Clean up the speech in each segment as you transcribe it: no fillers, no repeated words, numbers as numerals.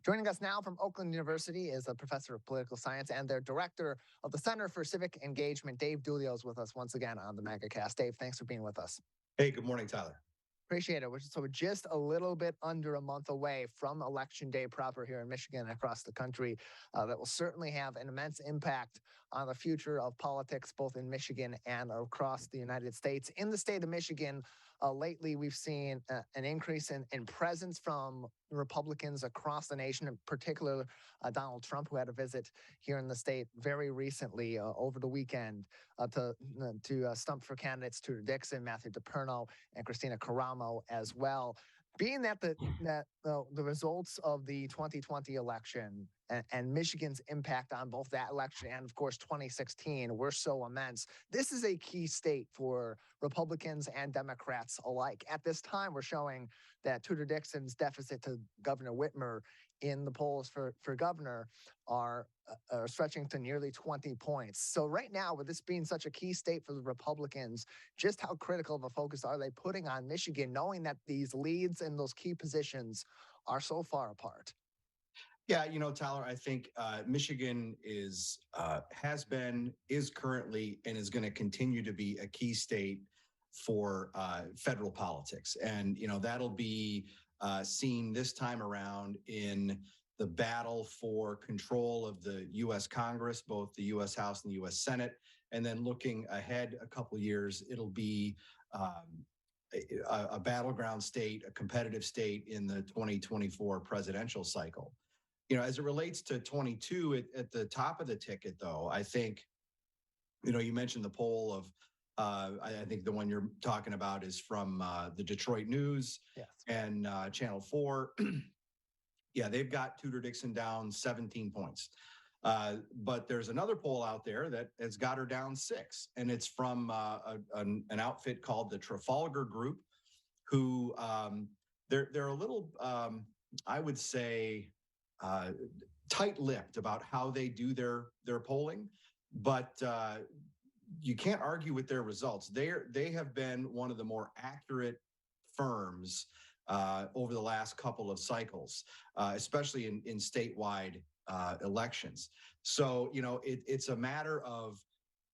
Joining us now from Oakland University is a professor of political science and their director of the Center for Civic Engagement. Dave Dulio is with us once again on the Megacast. Dave, thanks for being with us. Hey, good morning, Tyler. Appreciate it. So we're just a little bit under a month away from Election Day proper here in Michigan and across the country. That will certainly have an immense impact on the future of politics, both in Michigan and across the United States. In the state of Michigan, lately we've seen an increase in presence from Republicans across the nation, in particular Donald Trump, who had a visit here in the state very recently over the weekend to stump for candidates Tudor Dixon, Matthew DePerno, and Christina Caramo as well. Being that the results of the 2020 election and Michigan's impact on both that election and, of course, 2016 were so immense, this is a key state for Republicans and Democrats alike. At this time, we're showing that Tudor Dixon's deficit to Governor Whitmer in the polls for governor are stretching to nearly 20 points. So right now, with this being such a key state for the Republicans, just how critical of a focus are they putting on Michigan, knowing that these leads in those key positions are so far apart? Yeah, Tyler, I think Michigan has been, is currently, and is going to continue to be a key state for federal politics. And, that'll be seen this time around in the battle for control of the U.S. Congress, both the U.S. House and the U.S. Senate. And then looking ahead a couple of years, it'll be a battleground state, a competitive state in the 2024 presidential cycle. As it relates to 22 at the top of the ticket, though, I think, you mentioned the poll of, I think the one you're talking about is from the Detroit News. Yes. And Channel 4. Yeah, they've got Tudor Dixon down 17 points. But there's another poll out there that has got her down 6, and it's from an outfit called the Trafalgar Group, who they're a little, I would say, tight-lipped about how they do their polling, but you can't argue with their results. They have been one of the more accurate firms over the last couple of cycles, especially in statewide elections. So it's a matter of,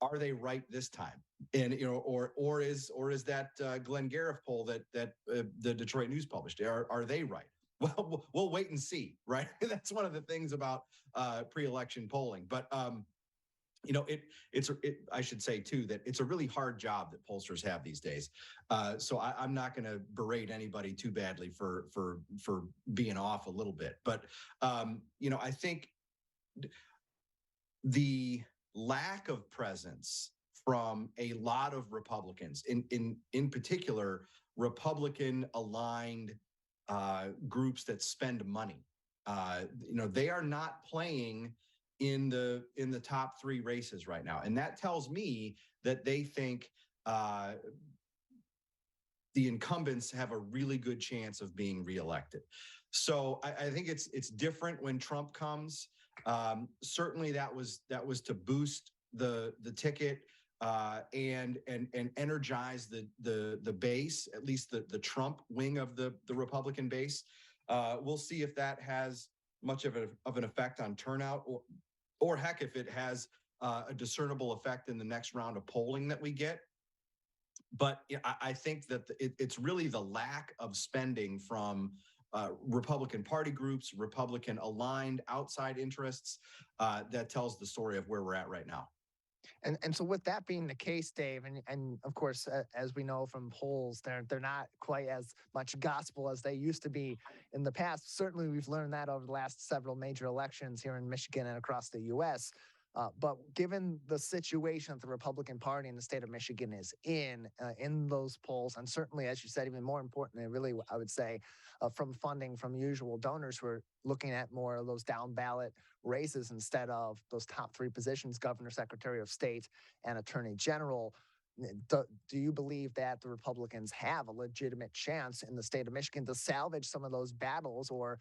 are they right this time? And or is that Glenn Gariff poll that the Detroit News published? Are they right? Well, we'll wait and see, right? That's one of the things about pre-election polling. But I should say too that it's a really hard job that pollsters have these days. So I'm not going to berate anybody too badly for being off a little bit. But I think the lack of presence from a lot of Republicans, in particular, Republican aligned groups that spend money, they are not playing in the top 3 races right now, and that tells me that they think the incumbents have a really good chance of being reelected. So I think it's different when Trump comes. Certainly, that was to boost the ticket and energize the base, at least the Trump wing of the Republican base. We'll see if that has much of an effect on turnout, or heck, if it has a discernible effect in the next round of polling that we get. But I think that it's really the lack of spending from Republican Party groups, Republican aligned outside interests that tells the story of where we're at right now. And so with that being the case, Dave, and of course, as we know from polls, they're not quite as much gospel as they used to be in the past. Certainly, we've learned that over the last several major elections here in Michigan and across the U.S. But given the situation that the Republican Party in the state of Michigan is in those polls, and certainly, as you said, even more importantly, really, I would say, from funding from usual donors who are looking at more of those down ballot races instead of those top 3 positions, governor, secretary of state, and attorney general. Do you believe that the Republicans have a legitimate chance in the state of Michigan to salvage some of those battles, or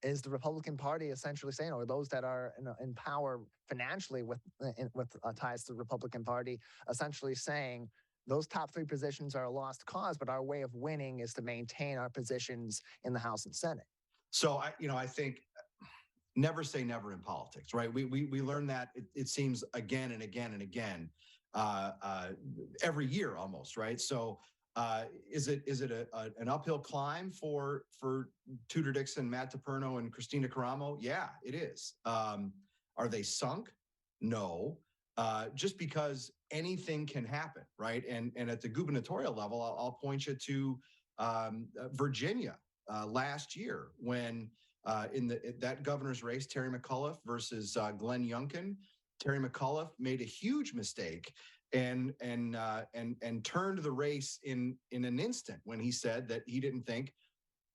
is the Republican Party essentially saying, or those that are in power financially with ties to the Republican Party, essentially saying those top 3 positions are a lost cause, but our way of winning is to maintain our positions in the House and Senate? So I think never say never in politics, right? We learn that it seems again and again and again every year almost, right? So is it an uphill climb for Tudor Dixon, Matt DePerno, and Christina Caramo? Yeah, it is. Are they sunk? No. Just because anything can happen, right? And at the gubernatorial level, I'll point you to Virginia last year when in that governor's race, Terry McAuliffe versus Glenn Youngkin. Terry McAuliffe made a huge mistake and turned the race in an instant when he said that he didn't think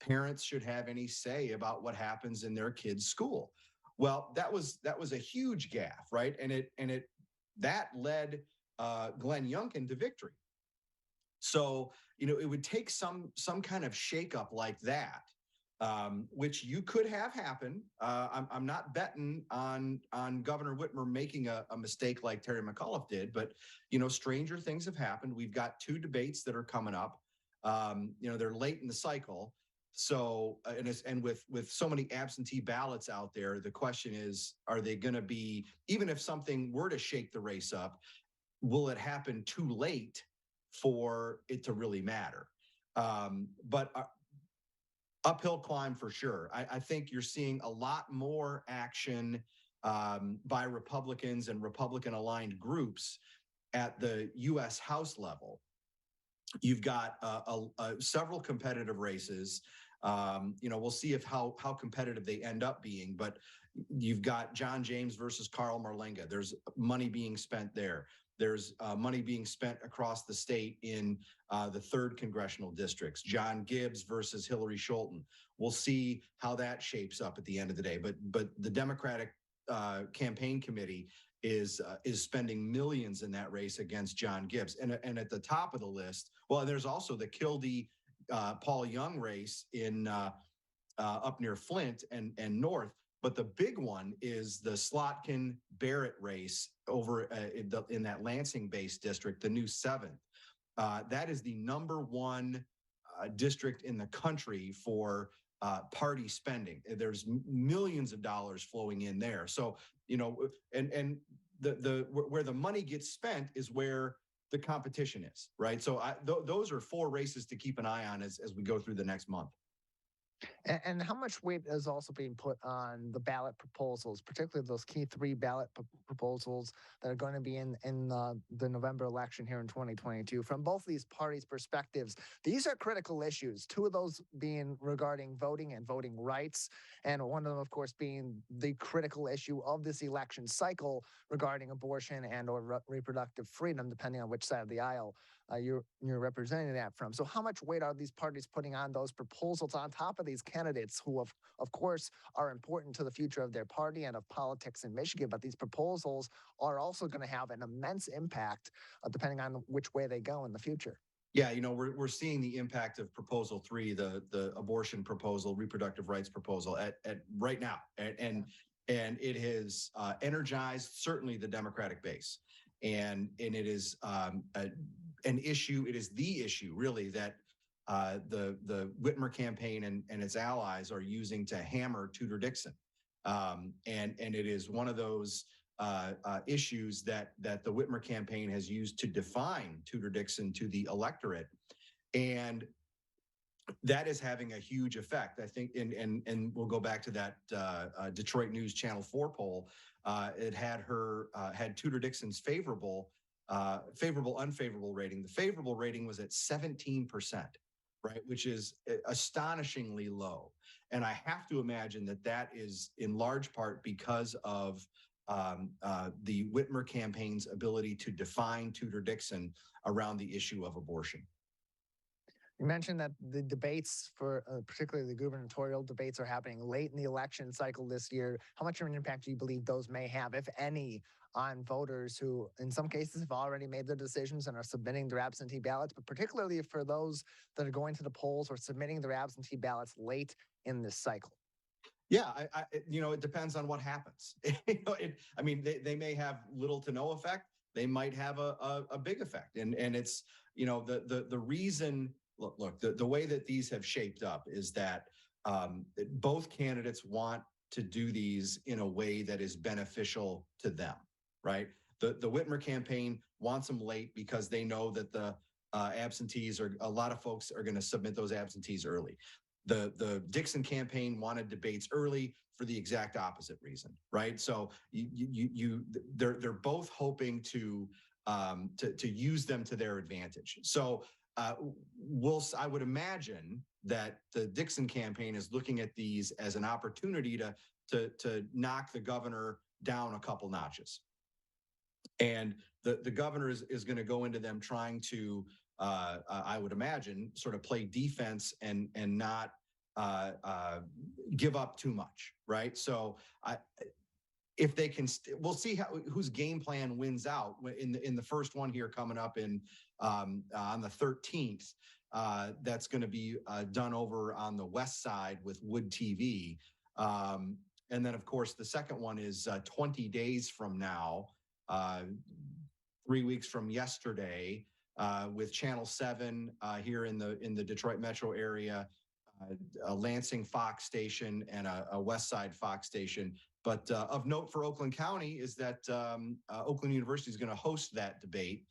parents should have any say about what happens in their kids' school. Well, that was a huge gaffe, right? And it that led Glenn Youngkin to victory. So it would take some kind of shakeup like that, which you could have happen. I'm not betting on Governor Whitmer making a mistake like Terry McAuliffe did, but stranger things have happened. We've got 2 debates that are coming up. They're late in the cycle. So and with so many absentee ballots out there, the question is, are they going to be, even if something were to shake the race up, will it happen too late for it to really matter? But uphill climb for sure. I think you're seeing a lot more action by Republicans and Republican aligned groups at the U.S. House level. You've got several competitive races. We'll see how competitive they end up being, but you've got John James versus Carl Marlenga. There's money being spent there. There's money being spent across the state in the 3rd congressional districts. John Gibbs versus Hillary Scholten. We'll see how that shapes up at the end of the day. But the Democratic campaign committee is spending millions in that race against John Gibbs. And at the top of the list, well, there's also the Kildee Paul Young race in up near Flint and North. But the big one is the Slotkin Barrett race over in that Lansing-based district, the new 7th. That is the #1 district in the country for party spending. There's millions of dollars flowing in there. So and where the money gets spent is where the competition is, right? So those are 4 races to keep an eye on as we go through the next month. And how much weight is also being put on the ballot proposals, particularly those key 3 ballot proposals that are going to be in the November election here in 2022? From both these parties' perspectives, these are critical issues. 2 of those being regarding voting and voting rights, and one of them, of course, being the critical issue of this election cycle regarding abortion and/or reproductive freedom, depending on which side of the aisle you're representing that from. So how much weight are these parties putting on those proposals on top of these candidates who, of course, are important to the future of their party and of politics in Michigan? But these proposals are also going to have an immense impact depending on which way they go in the future. Yeah, we're seeing the impact of Proposal 3, the abortion proposal, reproductive rights proposal at right now, and it has energized certainly the Democratic base, and it is an issue. It is the issue really that the Whitmer campaign and its allies are using to hammer Tudor Dixon, and it is one of those issues that the Whitmer campaign has used to define Tudor Dixon to the electorate, and that is having a huge effect, I think. And we'll go back to that Detroit News Channel 4 poll. It had had Tudor Dixon's favorable, unfavorable rating. The favorable rating was at 17%, right, which is astonishingly low. And I have to imagine that is in large part because of the Whitmer campaign's ability to define Tudor Dixon around the issue of abortion. You mentioned that the debates for particularly the gubernatorial debates are happening late in the election cycle this year. How much of an impact do you believe those may have, if any, on voters who in some cases have already made their decisions and are submitting their absentee ballots, but particularly for those that are going to the polls or submitting their absentee ballots late in this cycle? Yeah, it depends on what happens. They may have little to no effect. They might have a big effect. And it's, the reason, look, the way that these have shaped up is that both candidates want to do these in a way that is beneficial to them, right? The Whitmer campaign wants them late because they know that the absentees are, a lot of folks are going to submit those absentees early. The Dixon campaign wanted debates early for the exact opposite reason, right? So they're both hoping to use them to their advantage. So I would imagine that the Dixon campaign is looking at these as an opportunity to knock the governor down a couple notches. And the governor is going to go into them trying to, I would imagine, sort of play defense and not give up too much, right? So if they can, we'll see whose game plan wins out in the first one here coming up on the 13th. That's going to be done over on the west side with Wood TV. And then, of course, the second one is 20 days from now, 3 weeks from yesterday, with Channel 7 here in the Detroit metro area, a Lansing Fox station and a West Side Fox station. But of note for Oakland County is that Oakland University is going to host that debate.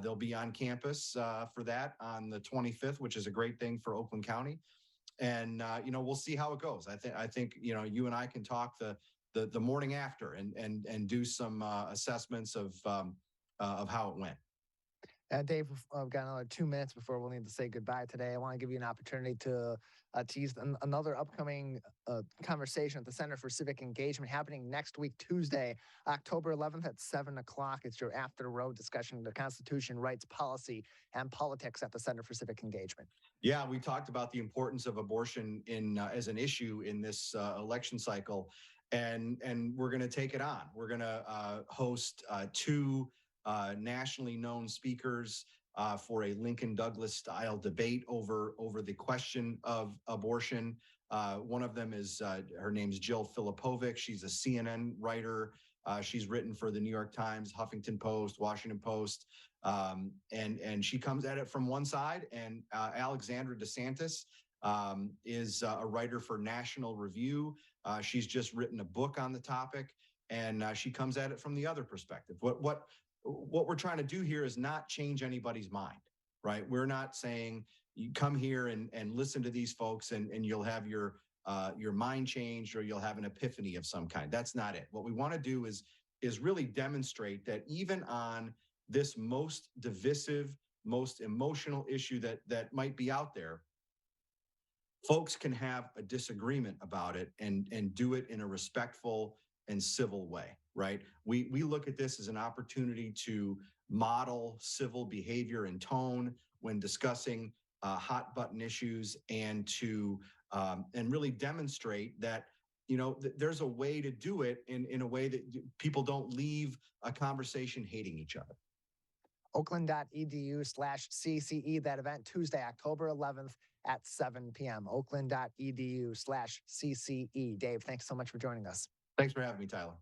They'll be on campus for that on the 25th, which is a great thing for Oakland County. And we'll see how it goes. I think you and I can talk the morning after and do some assessments of how it went. Dave, I've got another 2 minutes before we'll need to say goodbye today. I want to give you an opportunity to tease another upcoming conversation at the Center for Civic Engagement happening next week, Tuesday, October 11th at 7 o'clock. It's your after the road discussion of the Constitution, rights, policy, and politics at the Center for Civic Engagement. Yeah, we talked about the importance of abortion as an issue in this election cycle, and we're going to take it on. We're going to host two nationally known speakers for a Lincoln Douglas style debate over the question of abortion. One of them is her name's Jill Filipovic. She's a CNN writer. She's written for the New York Times, Huffington Post, Washington Post, and she comes at it from one side. And Alexandra DeSantis is a writer for National Review. She's just written a book on the topic, and she comes at it from the other perspective. What we're trying to do here is not change anybody's mind, right? We're not saying you come here and listen to these folks and you'll have your mind changed or you'll have an epiphany of some kind. That's not it. What we want to do is really demonstrate that even on this most divisive, most emotional issue that might be out there, folks can have a disagreement about it and do it in a respectful and civil way, right? We look at this as an opportunity to model civil behavior and tone when discussing hot button issues, and to and really demonstrate that there's a way to do it in a way that people don't leave a conversation hating each other. Oakland.edu/CCE, that event Tuesday, October 11th at 7 p.m. Oakland.edu/CCE. Dave, thanks so much for joining us. Thanks for having me, Tyler.